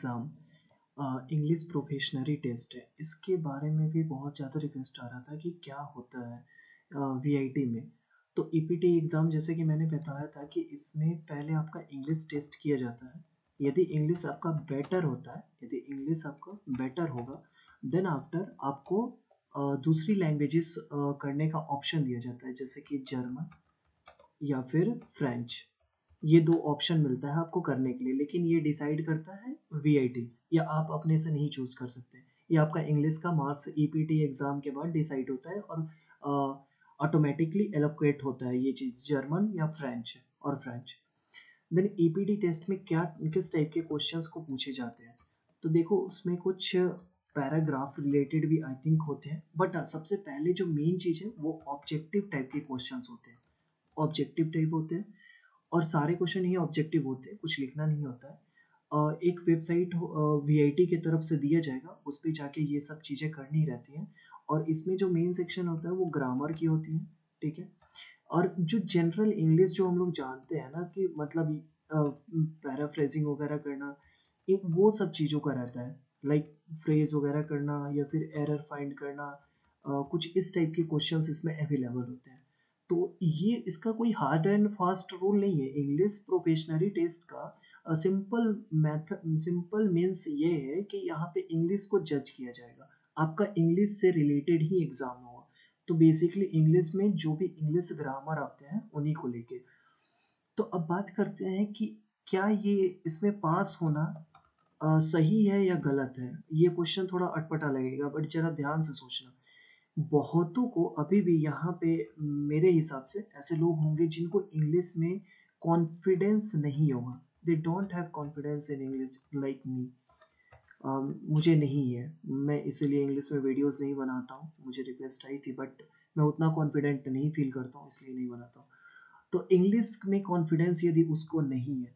Exam English probationary test है। इसके बारे में भी बहुत ज़्यादा रिक्वेस्ट आ रहा था कि क्या होता है वीआईटी में। तो ईपीटी एग्ज़ाम जैसे कि मैंने बताया था कि इसमें पहले आपका इंग्लिश टेस्ट किया जाता है। यदि इंग्लिश आपका बेटर होता है, यदि इंग्लिश आपका बेटर होगा, देन आफ्टर आपको दूसरी लैंग्वेजेस करने का ऑप्शन दिया जाता है, जैसे कि जर्मन या फिर फ्रेंच। ये 2 ऑप्शन मिलता है आपको करने के लिए, लेकिन ये डिसाइड करता है वीआईटी, या आप अपने से नहीं चूज़ कर सकते। ये आपका इंग्लिश का मार्क्स ईपीटी एग्ज़ाम के बाद डिसाइड होता है और ऑटोमैटिकली एलोकेट होता है ये चीज़, जर्मन या फ्रेंच। देन ईपीटी टेस्ट में क्या किस टाइप के क्वेश्चंस को पूछे जाते हैं? तो देखो, उसमें कुछ पैराग्राफ रिलेटेड भी आई थिंक होते हैं, बट सबसे पहले जो मेन चीज़ है वो ऑब्जेक्टिव टाइप के क्वेश्चंस होते हैं। ऑब्जेक्टिव टाइप होते हैं और सारे क्वेश्चन ही ऑब्जेक्टिव होते हैं, कुछ लिखना नहीं होता है। एक वेबसाइट वीआईटी की तरफ से दिया जाएगा, उस पे जाके ये सब चीज़ें करनी रहती हैं। और इसमें जो मेन सेक्शन होता है वो ग्रामर की होती है, ठीक है? और जो जनरल इंग्लिश जो हम लोग जानते हैं ना, कि मतलब पैराफ्रेजिंग वगैरह करना, एक वो सब चीज़ों का रहता है। लाइक फ्रेज वगैरह करना या फिर एरर फाइंड करना, कुछ इस टाइप के क्वेश्चंस इसमें अवेलेबल होते हैं। तो ये इसका कोई हार्ड एंड फास्ट रूल नहीं है। इंग्लिश प्रोफेशनरी टेस्ट का सिंपल मीन्स ये है कि यहाँ पे इंग्लिश को जज किया जाएगा। आपका इंग्लिश से रिलेटेड ही एग्जाम होगा। तो बेसिकली इंग्लिश में जो भी इंग्लिश ग्रामर आते हैं उन्हीं को लेके। तो अब बात करते हैं कि क्या ये इसमें पास होना सही है या गलत है। ये क्वेश्चन थोड़ा अटपटा लगेगा, बट जरा ध्यान से सोचना। बहुतों को अभी भी यहाँ पे मेरे हिसाब से ऐसे लोग होंगे जिनको इंग्लिश में कॉन्फिडेंस नहीं होगा। They don't have confidence in English like me. मुझे नहीं है, मैं इसीलिए इंग्लिश में वीडियोस नहीं बनाता हूँ। मुझे रिक्वेस्ट आई थी, बट मैं उतना कॉन्फिडेंट नहीं फील करता हूँ, इसलिए नहीं बनाता हूँ। तो इंग्लिश में कॉन्फिडेंस यदि उसको नहीं है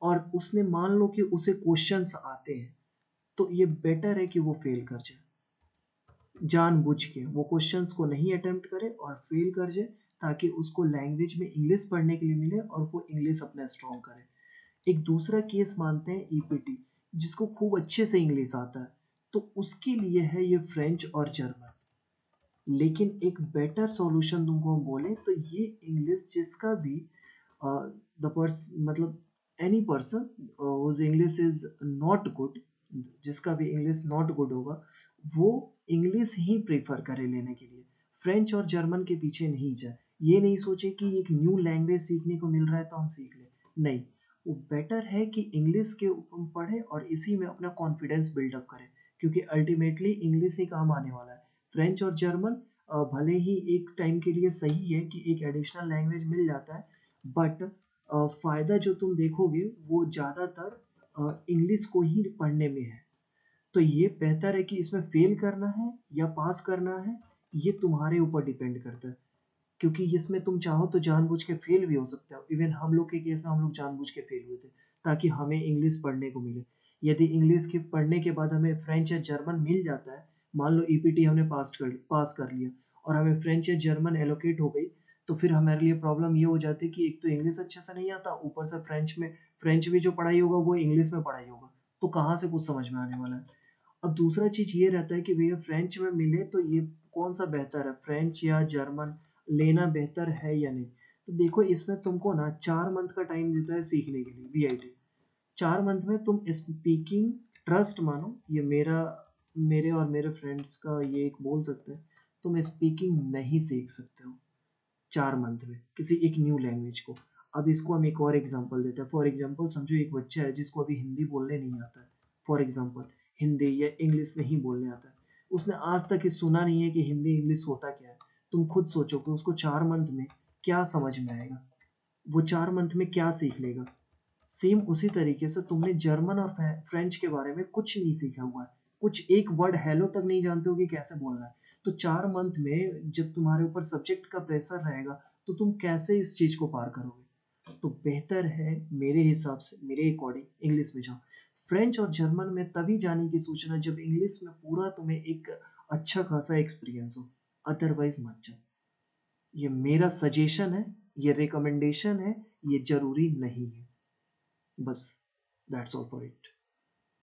और उसने मान लो कि उसे क्वेश्चंस आते हैं, तो ये बेटर है कि वो फेल कर जाए। जानबूझ के वो क्वेश्चंस को नहीं अटेम्प्ट करे और फेल कर जाए, ताकि उसको लैंग्वेज में इंग्लिश पढ़ने के लिए मिले और वो इंग्लिश अपना स्ट्रॉन्ग करे। एक दूसरा केस मानते हैं ईपीटी, जिसको खूब अच्छे से इंग्लिश आता है, तो उसके लिए है ये फ्रेंच और जर्मन। लेकिन एक बेटर सॉल्यूशन तुमको हम बोले तो ये इंग्लिश जिसका भी द मतलब any person whose English is not good, जिसका भी इंग्लिश नॉट गुड होगा, वो इंग्लिश ही प्रेफर करे लेने के लिए। फ्रेंच और जर्मन के पीछे नहीं जाए। ये नहीं सोचे कि एक न्यू लैंग्वेज सीखने को मिल रहा है तो हम सीख लें। नहीं, वो बेटर है कि इंग्लिश के ऊपर पढ़े और इसी में अपना कॉन्फिडेंस बिल्डअप करें, क्योंकि अल्टीमेटली इंग्लिश ही काम आने वाला है। फ्रेंच और जर्मन भले ही एक टाइम के लिए सही है कि एक एडिशनल लैंग्वेज मिल जाता है, बट फ़ायदा जो तुम देखोगे वो ज़्यादातर इंग्लिश को ही पढ़ने में है। तो ये बेहतर है कि इसमें फेल करना है या पास करना है, ये तुम्हारे ऊपर डिपेंड करता है। क्योंकि इसमें तुम चाहो तो जानबूझ के फेल भी हो सकते हो। इवन हम लोग के केस में हम लोग जानबूझ के फेल हुए थे, ताकि हमें इंग्लिश पढ़ने को मिले। यदि इंग्लिश के पढ़ने के बाद हमें फ्रेंच या जर्मन मिल जाता है, मान लो ईपीटी हमने पास कर लिया और हमें फ्रेंच या जर्मन एलोकेट हो गई, तो फिर हमारे लिए प्रॉब्लम ये हो जाती है कि एक तो इंग्लिश अच्छे से नहीं आता, ऊपर से फ्रेंच भी जो पढ़ाई होगा वो इंग्लिश में पढ़ाई होगा, तो कहाँ से कुछ समझ में आने वाला है। अब दूसरा चीज़ ये रहता है कि भैया फ्रेंच में मिले तो ये कौन-सा बेहतर है, फ्रेंच या जर्मन लेना बेहतर है या नहीं? तो देखो, इसमें तुमको ना 4 मंथ का टाइम देता है सीखने के लिए वीआईटी। 4 मंथ में तुम स्पीकिंग, ट्रस्ट मानो, ये मेरे और मेरे फ्रेंड्स का ये एक बोल सकते हैं, तुम स्पीकिंग नहीं सीख सकते हो 4 मंथ में किसी एक न्यू लैंग्वेज को। अब इसको हम एक और एग्जांपल देते हैं। फॉर एग्जांपल समझो एक बच्चा है जिसको अभी हिंदी बोलने नहीं आता है। फॉर एग्जांपल हिंदी या इंग्लिश नहीं बोलने आता है। उसने आज तक ये सुना नहीं है कि हिंदी इंग्लिश होता क्या है। तुम खुद सोचो कि उसको 4 मंथ में क्या समझ में आएगा? वो 4 मंथ में क्या सीख लेगा? सेम उसी तरीके से तुमने जर्मन और फ्रेंच के बारे में कुछ नहीं सीखा हुआ है। कुछ एक वर्ड हेलो तक नहीं जानते हो कि कैसे बोलना है। तो 4 मंथ में जब तुम्हारे ऊपर सब्जेक्ट का प्रेशर रहेगा, तो तुम कैसे इस चीज़ को पार करोगे? तो बेहतर है मेरे हिसाब से, मेरे अकॉर्डिंग इंग्लिश में जाओ। फ्रेंच और जर्मन में तभी जाने की सोचना जब इंग्लिश में पूरा तुम्हें एक अच्छा खासा एक्सपीरियंस हो, अदरवाइज़ मत जाओ। ये मेरा सजेशन है, ये रिकमेंडेशन है, ये ज़रूरी नहीं है। बस दैट्स ऑल फॉर इट।